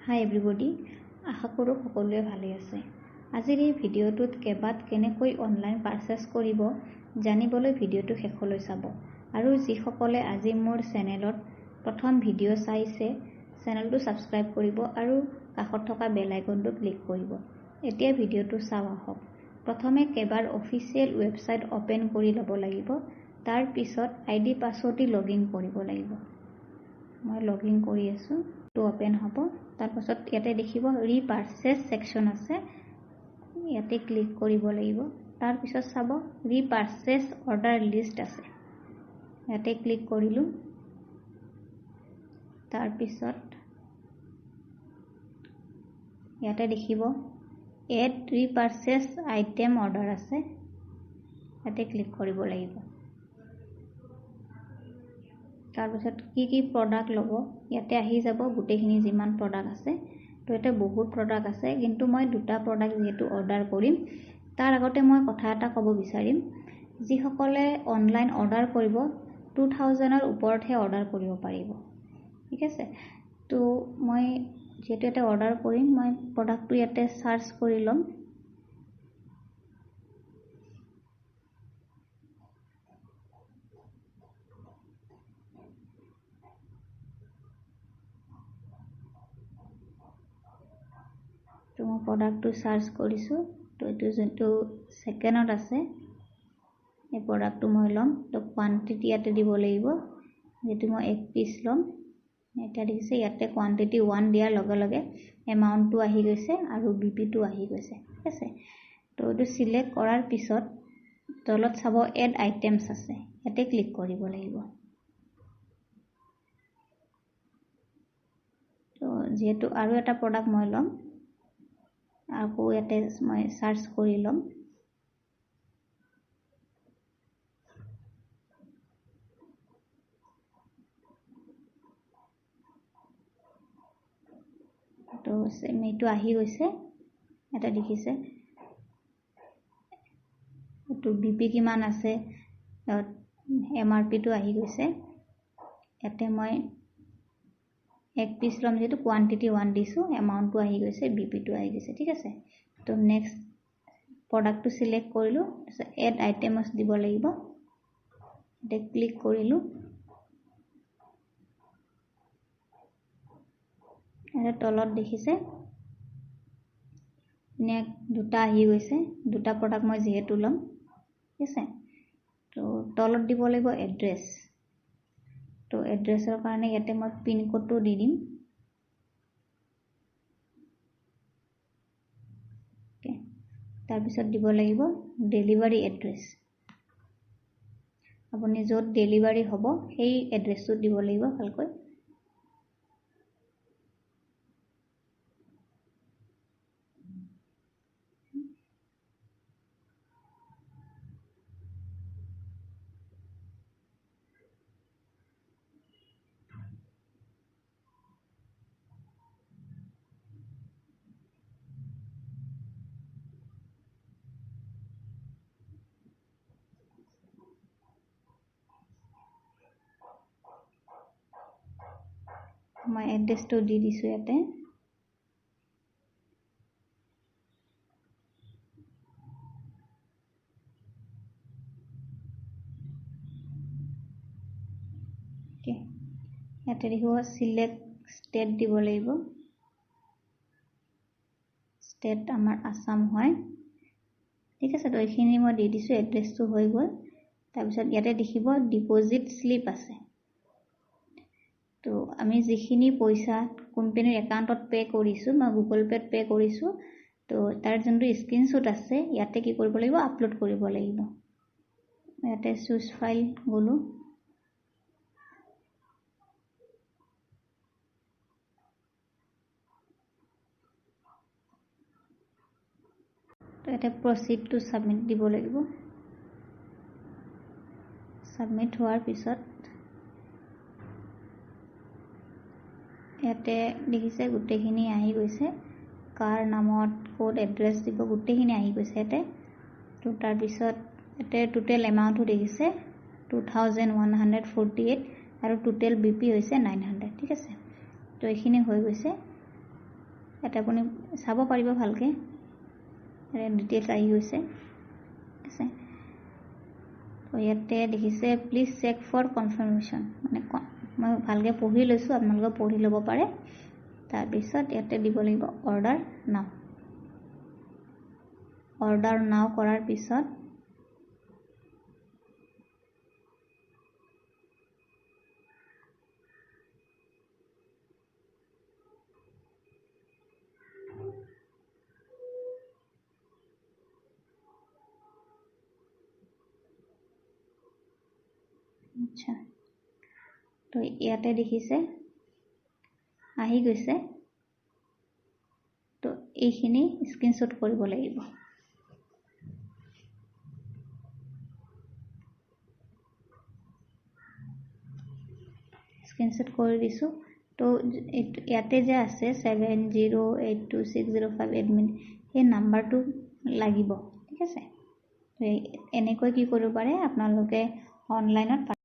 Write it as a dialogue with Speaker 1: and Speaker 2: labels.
Speaker 1: হাই everybody, আশা কৰোঁ সকলোৱে ভালে আছে। আজিৰ এই ভিডিঅ'টোত কেবাত কেনেকৈ অনলাইন পাৰ্চেছ কৰিব জানিবলৈ ভিডিঅ'টো শেষলৈ চাব। আৰু যিসকলে আজি মোৰ চেনেলত প্ৰথম ভিডিঅ' চাইছে, চেনেলটো ছাবস্ক্ৰাইব কৰিব আৰু কাষত থকা বেল আইকনটো ক্লিক কৰিব। এতিয়া ভিডিঅ'টো চাওঁ আহক। প্ৰথমে কেবাৰ অফিচিয়েল ৱেবছাইট অপেন কৰি ল'ব লাগিব। তাৰ পিছত আইডি পাছৱৰ্ড দি লগইন কৰিব লাগিব। মই লগইন কৰি আছোঁ। টো ওপেন হ'ব। তাৰপাছত ইয়াতে দেখিব ৰিপাৰ্চেছ সেকশন আছে, ইয়াতে ক্লিক কৰিব লাগিব। তাৰপিছত চাব ৰিপাৰ্চেছ অৰ্ডাৰ লিষ্ট আছে, ইয়াতে ক্লিক কৰিলোঁ। তাৰপিছত ইয়াতে দেখিব এড ৰিপাৰ্চেছ আইটেম অৰ্ডাৰ আছে, ইয়াতে ক্লিক কৰিব লাগিব। তাৰপিছত কি প্ৰডাক্ট ল'ব ইয়াতে আহি যাব, গোটেইখিনি যিমান প্ৰডাক্ট আছে। তো ইয়াতে বহুত প্ৰডাক্ট আছে, কিন্তু মই দুটা প্ৰডাক্ট যিহেতু অৰ্ডাৰ কৰিম, তাৰ আগতে মই কথা এটা ক'ব বিচাৰিম। যিসকলে অনলাইন অৰ্ডাৰ কৰিব 2000ৰ ওপৰতহে অৰ্ডাৰ কৰিব পাৰিব, ঠিক আছে। তো মই যিহেতু ইয়াতে অৰ্ডাৰ কৰিম, মই প্ৰডাক্টটো ইয়াতে চাৰ্চ কৰি ল'ম। তো মই প্ৰডাক্টটো চাৰ্চ কৰিছোঁ। তো এইটো যোনটো ছেকেণ্ডত আছে, এই প্ৰডাক্টটো মই ল'ম। তো কোৱান্টিটি ইয়াতে দিব লাগিব, যিহেতু মই 1 পিচ ল'ম। এতিয়া দেখিছে ইয়াতে কোৱান্টিটি 1 দিয়াৰ লগে লগে এমাউণ্টটো আহি গৈছে আৰু বিপিটো আহি গৈছে, ঠিক আছে। তো এইটো চিলেক্ট কৰাৰ পিছত তলত চাব এড আইটেমছ আছে, ইয়াতে ক্লিক কৰিব লাগিব। তো যিহেতু আৰু এটা প্ৰডাক্ট মই ল'ম, আকৌ ইয়াতে মই চাৰ্চ কৰি ল'ম। তো এইটো আহি গৈছে, এটা দেখিছে এইটো বিপি কিমান আছে, MRPটো আহি গৈছে। ইয়াতে মই 1 পিচ ল'ম, যিহেতু কোৱান্টিটি 1 দিছোঁ, এমাউণ্টটো আহি গৈছে, বিপিটো আহি গৈছে, ঠিক আছে। তো নেক্সট প্ৰডাক্টটো চিলেক্ট কৰিলোঁ, তাৰপিছত এড আইটেমছ দিব লাগিব, ইয়াতে ক্লিক কৰিলোঁ। ইয়াতে তলত দেখিছে দুটা আহি গৈছে, দুটা প্ৰডাক্ট মই যিহেতু ল'ম, ঠিক আছে। তো তলত দিব লাগিব এড্ৰেছ। তো এড্ৰেছৰ কাৰণে ইয়াতে মই পিনক'ডটো দি দিম। তাৰপিছত দিব লাগিব ডেলিভাৰী এড্ৰেছ। আপুনি য'ত ডেলিভাৰী হ'ব সেই এড্ৰেছটো দিব লাগিব ভালকৈ। মই এড্ৰেছটো দি দিছোঁ ইয়াতে। ইয়াতে দেখিব চিলেক্ট ষ্টেট দিব লাগিব। ষ্টেট আমাৰ আসাম হয়, ঠিক আছে। তো এইখিনি মই দি দিছোঁ, এড্ৰেছটো হৈ গ'ল। তাৰপিছত ইয়াতে দেখিব ডিপ'জিট শ্লিপ আছে। তো আমি যিখিনি পইচা কোম্পানীৰ একাউণ্টত পে' কৰিছোঁ, মই গুগল পে'ত পে' কৰিছোঁ, তো তাৰ যোনটো স্ক্ৰীনশ্বট আছে ইয়াতে কি কৰিব লাগিব, আপলোড কৰিব লাগিব। ইয়াতে চুজ ফাইল গ'লোঁ। তো ইয়াতে প্ৰচিড টু ছাবমিট দিব লাগিব। ছাবমিট হোৱাৰ পিছত ইয়াতে দেখিছে গোটেইখিনি আহি গৈছে, কাৰ নামত ক'ত এড্ৰেছ দিব, গোটেইখিনি আহি গৈছে ইয়াতে। তো তাৰপিছত ইয়াতে টোটেল এমাউণ্টটো দেখিছে 2148 আৰু টোটেল বিপি হৈছে 900, ঠিক আছে। তো এইখিনি হৈ গৈছে। এটা আপুনি চাব পাৰিব ভালকৈ ডিটেইলছ আহি গৈছে ঠিক আছে তো ইয়াতে দেখিছে প্লিজ চেক ফৰ কনফাৰ্মেশ্যন মানে মই ভালকৈ পঢ়ি লৈছোঁ আপোনালোকে পঢ়ি ল'ব পাৰে তাৰপিছত ইয়াতে দিব লাগিব অৰ্ডাৰ নাও কৰাৰ পিছত আচ্ছা তো ইয়াতে দেখিছে আহি গৈছে তো এইখিনি স্ক্ৰিনশ্বট কৰিব লাগিব স্ক্ৰিনশ্বট কৰি দিছোঁ তো ইয়াতে যে আছে 70826058 এডমিন সেই নাম্বাৰটো লাগিব ঠিক আছে তো এনেকৈ কি কৰিব পাৰে আপোনালোকে অনলাইনত